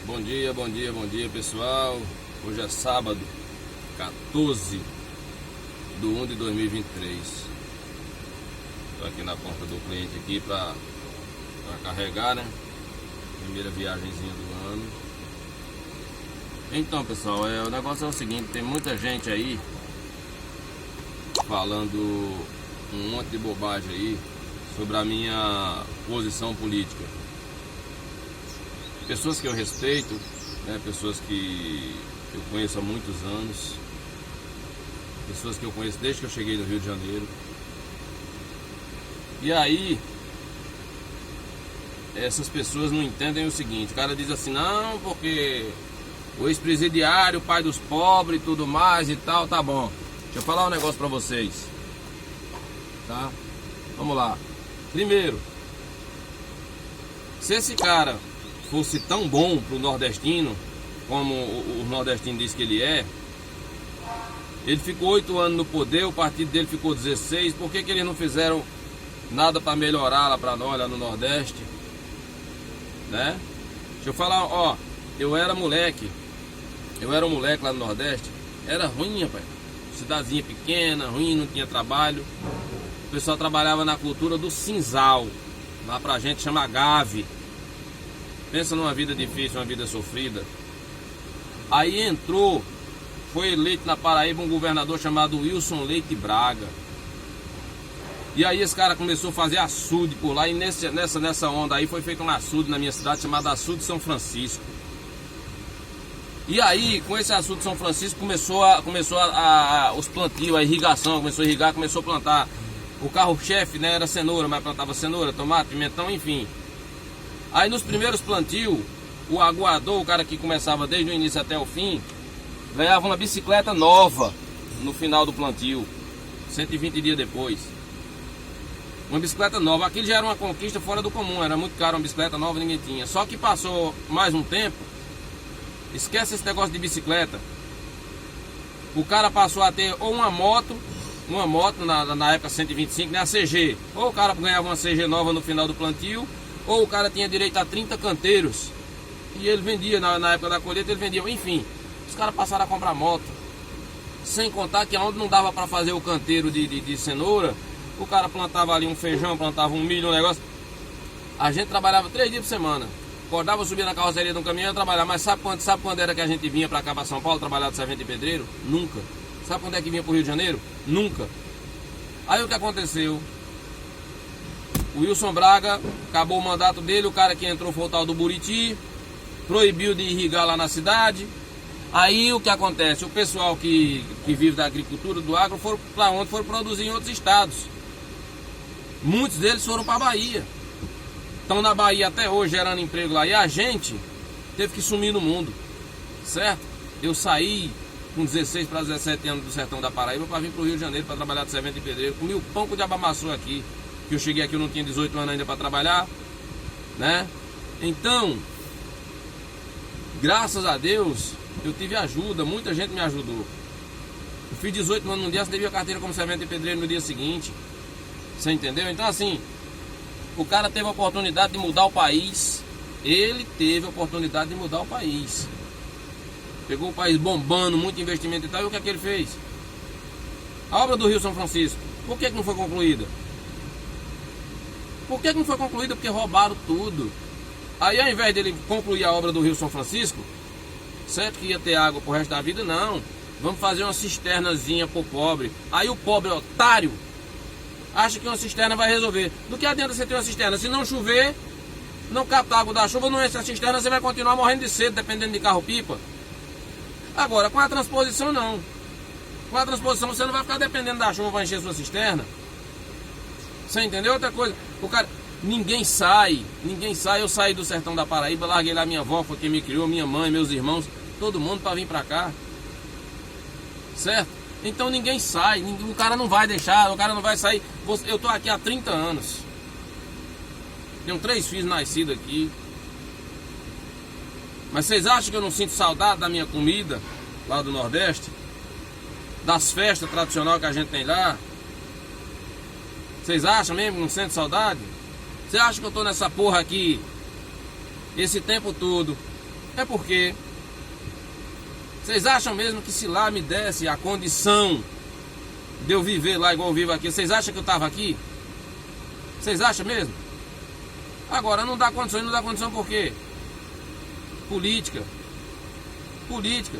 Bom dia pessoal. Hoje é sábado, 14 de 1 de 2023. Estou aqui na porta do cliente aqui para carregar, né? Primeira viagemzinha do ano. Então pessoal, o negócio é o seguinte, tem muita gente aí falando um monte de bobagem aí sobre a minha posição política. Pessoas que eu respeito, né, pessoas que eu conheço há muitos anos, pessoas que eu conheço desde que eu cheguei no Rio de Janeiro. E aí, essas pessoas não entendem o seguinte: o cara diz assim, não, porque o ex-presidiário, pai dos pobres e tudo mais e tal, tá bom. Deixa eu falar um negócio pra vocês, tá? Vamos lá. Primeiro, se esse cara fosse tão bom pro nordestino como o nordestino diz que ele ficou 8 anos no poder, o partido dele ficou 16, por que eles não fizeram nada para melhorar lá para nós, lá no Nordeste, né? Deixa eu falar, ó, eu era um moleque lá no Nordeste, era ruim, rapaz, cidadezinha pequena, ruim, não tinha trabalho, o pessoal trabalhava na cultura do cinzal, lá pra gente chama gave. Pensa numa vida difícil, uma vida sofrida. Aí foi eleito na Paraíba um governador chamado Wilson Leite Braga. E aí esse cara começou a fazer açude por lá. E nessa onda aí foi feito um açude na minha cidade chamado Açude São Francisco. E aí com esse açude São Francisco começou os plantios, a irrigação, começou a irrigar, começou a plantar. O carro-chefe, né, era cenoura, mas plantava cenoura, tomate, pimentão, enfim. Aí nos primeiros plantios, o aguador, o cara que começava desde o início até o fim, ganhava uma bicicleta nova no final do plantio, 120 dias depois. Uma bicicleta nova, aquilo já era uma conquista fora do comum, era muito caro uma bicicleta nova, ninguém tinha. Só que passou mais um tempo, esquece esse negócio de bicicleta. O cara passou a ter ou uma moto na época 125, né, a CG. Ou o cara ganhava uma CG nova no final do plantio, ou o cara tinha direito a 30 canteiros e ele vendia, na época da colheita ele vendia, enfim, os caras passaram a comprar moto. Sem contar que onde não dava para fazer o canteiro de cenoura, o cara plantava ali um feijão, plantava um milho, um negócio. A gente trabalhava 3 dias por semana, acordava, subia na carroceria de um caminhão e trabalhava. Mas sabe quando era que a gente vinha para cá, para São Paulo, trabalhar de servente e pedreiro? Nunca. Sabe quando é que vinha para o Rio de Janeiro? Nunca. Aí o que aconteceu? O Wilson Braga, acabou o mandato dele, o cara que entrou foi o tal do Buriti, proibiu de irrigar lá na cidade. Aí o que acontece? O pessoal que vive da agricultura, do agro, foram para onde? Foram produzir em outros estados. Muitos deles foram para a Bahia. Estão na Bahia até hoje gerando emprego lá. E a gente teve que sumir no mundo, certo? Eu saí com 16 para 17 anos do sertão da Paraíba para vir para o Rio de Janeiro para trabalhar de servente e pedreiro. Comi o pão que o diabo amassou aqui. Que eu cheguei aqui, eu não tinha 18 anos ainda para trabalhar, né? Então, graças a Deus, eu tive ajuda, muita gente me ajudou. Eu fiz 18 anos num dia, você devia a carteira como servente e pedreiro no dia seguinte. Você entendeu? Então assim, o cara teve a oportunidade de mudar o país. Ele teve a oportunidade de mudar o país. Pegou o país bombando, muito investimento e tal, e o que é que ele fez? A obra do Rio São Francisco, por que não foi concluída? Por que não foi concluída? Porque roubaram tudo. Aí ao invés dele concluir a obra do Rio São Francisco, certo que ia ter água pro resto da vida, não. Vamos fazer uma cisternazinha pro pobre. Aí o pobre otário acha que uma cisterna vai resolver. Do que adianta você ter uma cisterna? Se não chover, não captar água da chuva, não enche a cisterna, você vai continuar morrendo de sede, dependendo de carro-pipa. Agora, com a transposição não. Com a transposição você não vai ficar dependendo da chuva para encher sua cisterna. Você entendeu? Outra coisa, o cara, ninguém sai, eu saí do sertão da Paraíba, larguei lá minha avó, foi quem me criou, minha mãe, meus irmãos, todo mundo para vir para cá, certo? Então ninguém sai, o cara não vai deixar, o cara não vai sair. Eu tô aqui há 30 anos, tenho 3 filhos nascidos aqui, mas vocês acham que eu não sinto saudade da minha comida lá do Nordeste? Das festas tradicionais que a gente tem lá? Vocês acham mesmo que não sente saudade? Você acha que eu tô nessa porra aqui esse tempo todo É porque vocês acham mesmo que se lá me desse a condição de eu viver lá igual eu vivo aqui, vocês acham que eu estava aqui? Vocês acham mesmo? Agora não dá condição por quê? Política.